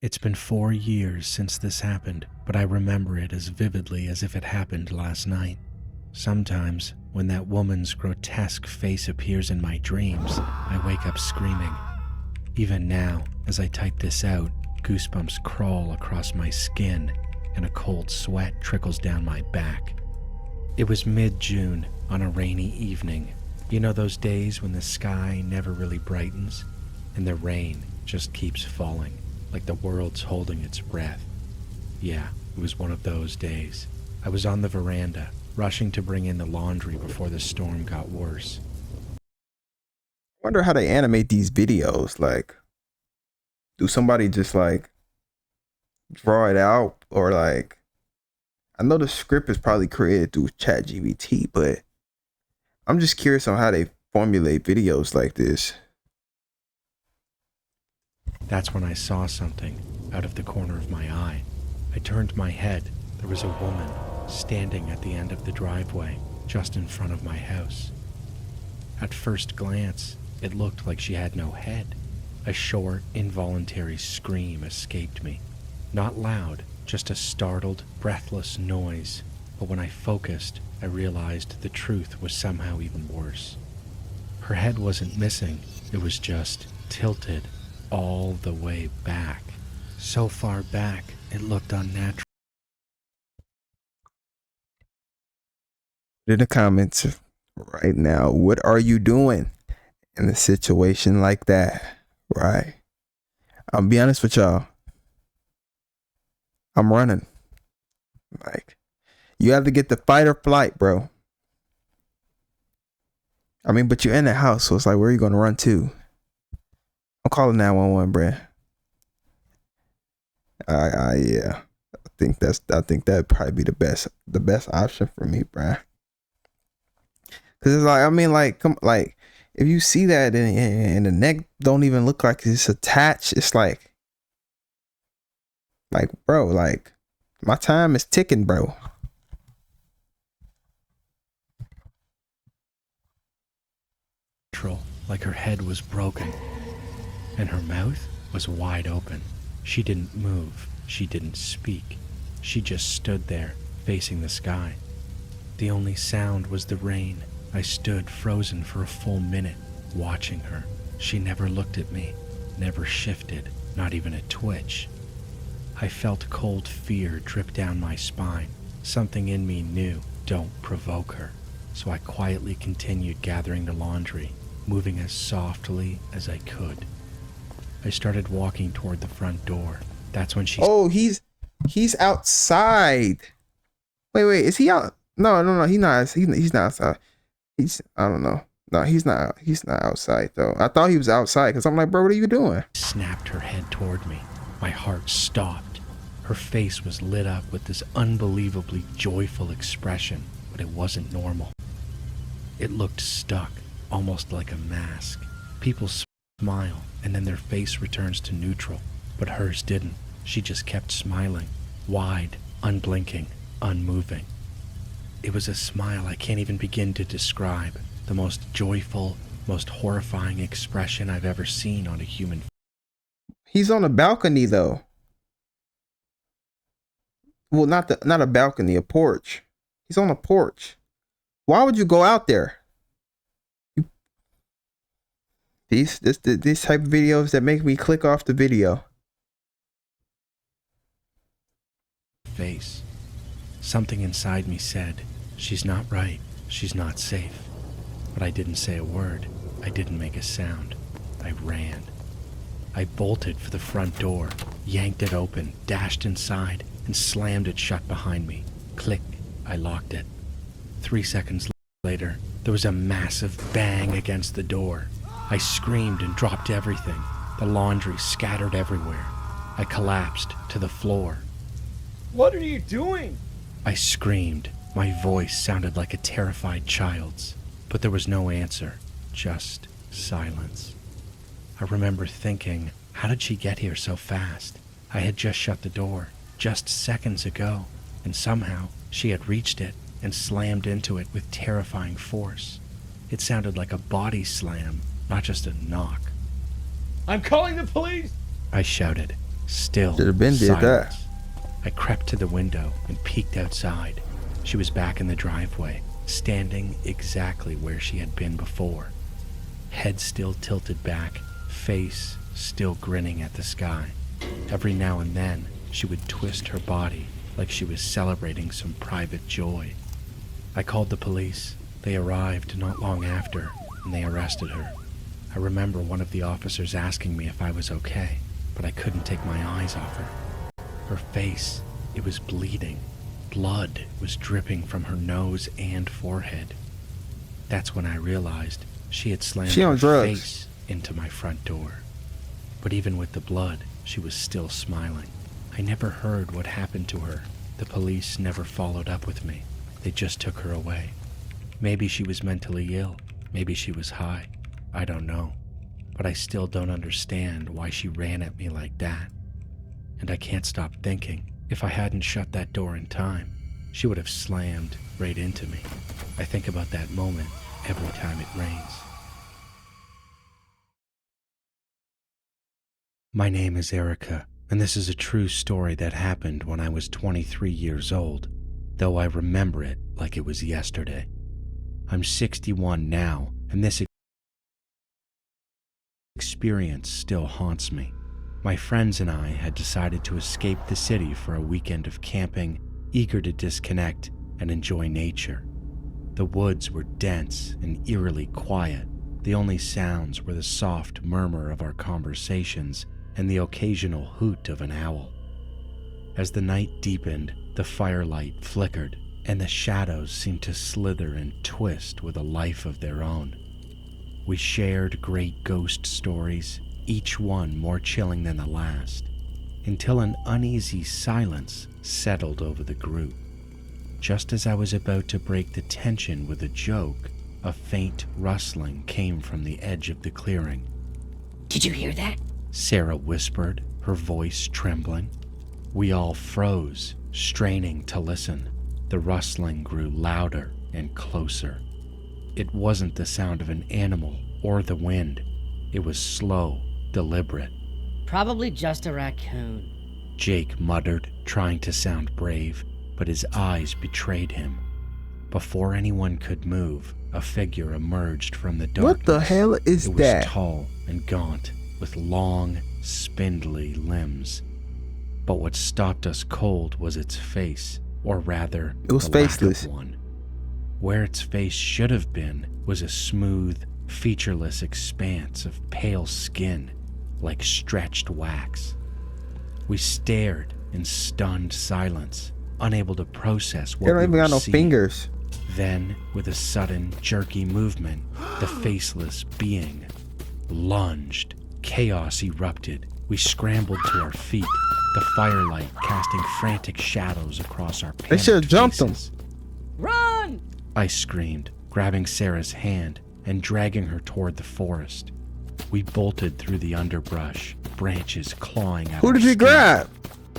It's been 4 years since this happened, but I remember it as vividly as if it happened last night. Sometimes, when that woman's grotesque face appears in my dreams, I wake up screaming. Even now, as I type this out, goosebumps crawl across my skin and a cold sweat trickles down my back. It was mid-June on a rainy evening. You know those days when the sky never really brightens and the rain just keeps falling, like the world's holding its breath. Yeah, it was one of those days. I was on the veranda, rushing to bring in the laundry before the storm got worse. Wonder how they animate these videos. Like, do somebody just like draw it out, or like, I know the script is probably created through ChatGPT, but I'm just curious on how they formulate videos like this. That's when I saw something out of the corner of my eye. I turned my head. There was a woman standing at the end of the driveway, just in front of my house. At first glance, it looked like she had no head. A short, involuntary scream escaped me. Not loud, just a startled, breathless noise. But when I focused, I realized the truth was somehow even worse. Her head wasn't missing, it was just tilted all the way back. So far back, it looked unnatural. In the comments right now, what are you doing in a situation like that? Right? I'll be honest with y'all. I'm running. Like, you have to get the fight or flight, bro. I mean, but you're in the house, so it's like, where are you going to run to? I'm calling 911, bro. Yeah. I think that'd probably be the best option for me, bro. Cause it's like, I mean, like, like, if you see that and the neck don't even look like it's attached, it's like, bro, like, my time is ticking, bro. Like her head was broken, and her mouth was wide open. She didn't move. She didn't speak. She just stood there, facing the sky. The only sound was the rain. I stood frozen for a full minute, watching her. She never looked at me, never shifted, not even a twitch. I felt cold fear drip down my spine. Something in me knew, don't provoke her. So I quietly continued gathering the laundry, moving as softly as I could. I started walking toward the front door. That's when she... Oh, he's outside. Wait, is he out? No, he's not. He's not outside. I don't know. No, he's not outside though. I thought he was outside because I'm like, bro, what are you doing? Snapped her head toward me. My heart stopped. Her face was lit up with this unbelievably joyful expression, but it wasn't normal. It looked stuck, almost like a mask. People smile, and then their face returns to neutral, but hers didn't. She just kept smiling, wide, unblinking, unmoving. It was a smile I can't even begin to describe, the most joyful, most horrifying expression I've ever seen on a human face. He's on a balcony though. Well, not a balcony, a porch. He's on a porch. Why would you go out there? These type of videos that make me click off the video. Face. Something inside me said, she's not right, she's not safe. But I didn't say a word. I didn't make a sound. I ran. I bolted for the front door, yanked it open, dashed inside, and slammed it shut behind me. Click. I locked it. 3 seconds later, there was a massive bang against the door. I screamed and dropped everything. The laundry scattered everywhere. I collapsed to the floor. What are you doing? I screamed. My voice sounded like a terrified child's, but there was no answer, just silence. I remember thinking, how did she get here so fast? I had just shut the door, just seconds ago, and somehow she had reached it and slammed into it with terrifying force. It sounded like a body slam, not just a knock. I'm calling the police! I shouted. Still Should've been did that. silence. I crept to the window and peeked outside. She was back in the driveway, standing exactly where she had been before. Head still tilted back, face still grinning at the sky. Every now and then, she would twist her body like she was celebrating some private joy. I called the police. They arrived not long after, and they arrested her. I remember one of the officers asking me if I was okay, but I couldn't take my eyes off her. Her face, it was bleeding. Blood was dripping from her nose and forehead. That's when I realized she had slammed She on her drugs. face into my front door. But even with the blood, she was still smiling. I never heard what happened to her. The police never followed up with me. They just took her away. Maybe she was mentally ill. Maybe she was high. I don't know. But I still don't understand why she ran at me like that. And I can't stop thinking, if I hadn't shut that door in time, she would have slammed right into me. I think about that moment every time it rains. My name is Erica, and this is a true story that happened when I was 23 years old, though I remember it like it was yesterday. I'm 61 now, and this experience still haunts me. My friends and I had decided to escape the city for a weekend of camping, eager to disconnect and enjoy nature. The woods were dense and eerily quiet. The only sounds were the soft murmur of our conversations and the occasional hoot of an owl. As the night deepened, the firelight flickered, and the shadows seemed to slither and twist with a life of their own. We shared great ghost stories, each one more chilling than the last, until an uneasy silence settled over the group. Just as I was about to break the tension with a joke, a faint rustling came from the edge of the clearing. Did you hear that? Sarah whispered, her voice trembling. We all froze, straining to listen. The rustling grew louder and closer. It wasn't the sound of an animal or the wind. It was slow, deliberate. Probably just a raccoon. Jake muttered, trying to sound brave, but his eyes betrayed him. Before anyone could move, a figure emerged from the darkness. What the hell is It was that? tall and gaunt, with long, spindly limbs. But what stopped us cold was its face, or rather, It was the lack faceless. of one. Where its face should have been was a smooth, featureless expanse of pale skin, like stretched wax. We stared in stunned silence, unable to process what They don't we even were got no seeing. fingers. Then, with a sudden, jerky movement, the faceless being lunged. Chaos erupted. We scrambled to our feet, the firelight casting frantic shadows across our panicked should have jumped them. faces. Run! I screamed, grabbing Sarah's hand and dragging her toward the forest. We bolted through the underbrush, branches clawing at Who our did you skin. grab?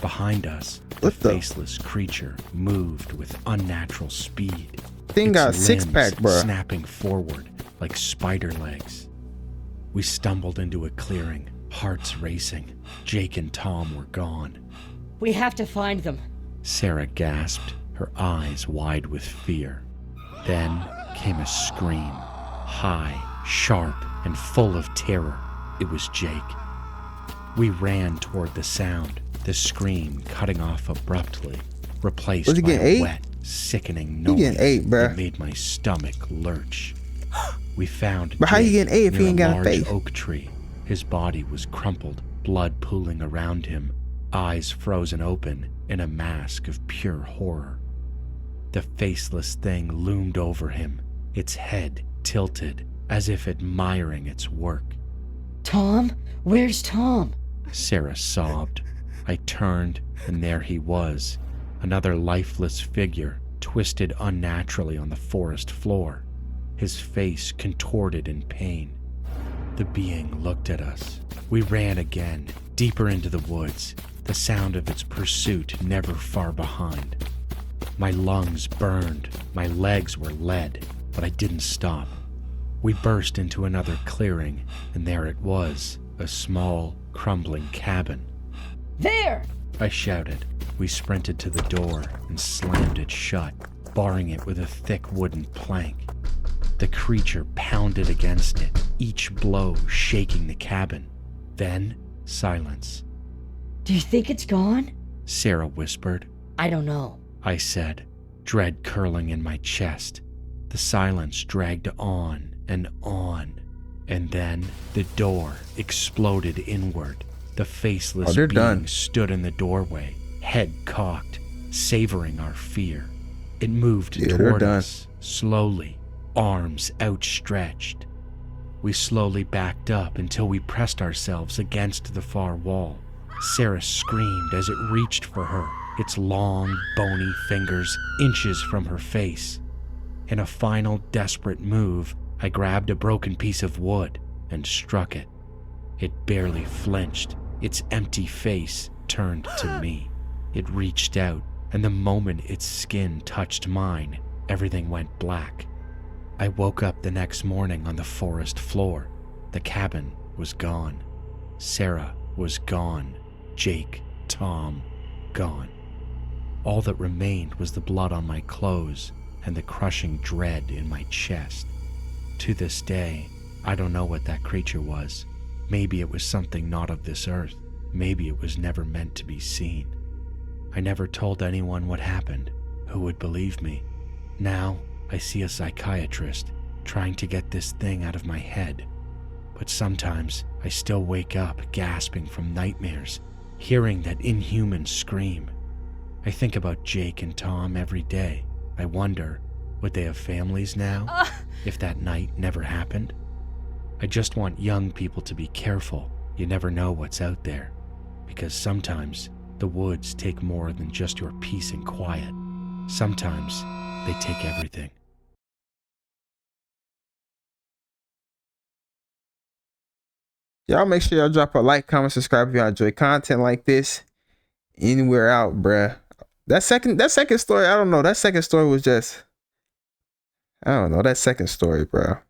Behind us, What the the- faceless creature moved with unnatural speed. Thing its got limbs 6-pack, bruh. snapping forward like spider legs. We stumbled into a clearing, hearts racing. Jake and Tom were gone. We have to find them. Sarah gasped, her eyes wide with fear. Then came a scream, high, sharp, and full of terror. It was Jake. We ran toward the sound, the scream cutting off abruptly, replaced Was he by getting a ate? wet, sickening He noise getting ate, bruh. that made my stomach lurch. We found But how you Jake getting ate if he near ain't got a large face? oak tree. His body was crumpled, blood pooling around him, eyes frozen open in a mask of pure horror. The faceless thing loomed over him, its head tilted as if admiring its work. Tom? Where's Tom? Sarah sobbed. I turned, and there he was, another lifeless figure, twisted unnaturally on the forest floor, his face contorted in pain. The being looked at us. We ran again, deeper into the woods, the sound of its pursuit never far behind. My lungs burned, my legs were lead, but I didn't stop. We burst into another clearing, and there it was, a small, crumbling cabin. There! I shouted. We sprinted to the door and slammed it shut, barring it with a thick wooden plank. The creature pounded against it, each blow shaking the cabin. Then, silence. Do you think it's gone? Sarah whispered. I don't know. I said, dread curling in my chest. The silence dragged on, and then the door exploded inward. The faceless being done. stood in the doorway, head cocked, savoring our fear. It moved toward us, slowly, arms outstretched. We slowly backed up until we pressed ourselves against the far wall. Sarah screamed as it reached for her, its long, bony fingers inches from her face. In a final, desperate move, I grabbed a broken piece of wood and struck it. It barely flinched, its empty face turned to me. It reached out, and the moment its skin touched mine, everything went black. I woke up the next morning on the forest floor. The cabin was gone. Sarah was gone. Jake, Tom, gone. All that remained was the blood on my clothes and the crushing dread in my chest. To this day, I don't know what that creature was. Maybe it was something not of this earth. Maybe it was never meant to be seen. I never told anyone what happened. Who would believe me? Now, I see a psychiatrist trying to get this thing out of my head. But sometimes I still wake up gasping from nightmares, hearing that inhuman scream. I think about Jake and Tom every day. I wonder, would they have families now if that night never happened? I just want young people to be careful. You never know what's out there. Because sometimes the woods take more than just your peace and quiet. Sometimes they take everything. Y'all make sure y'all drop a like, comment, subscribe if y'all enjoy content like this. Anywhere out, bruh. That second story, I don't know. That second story was just, I don't know. That second story, bruh.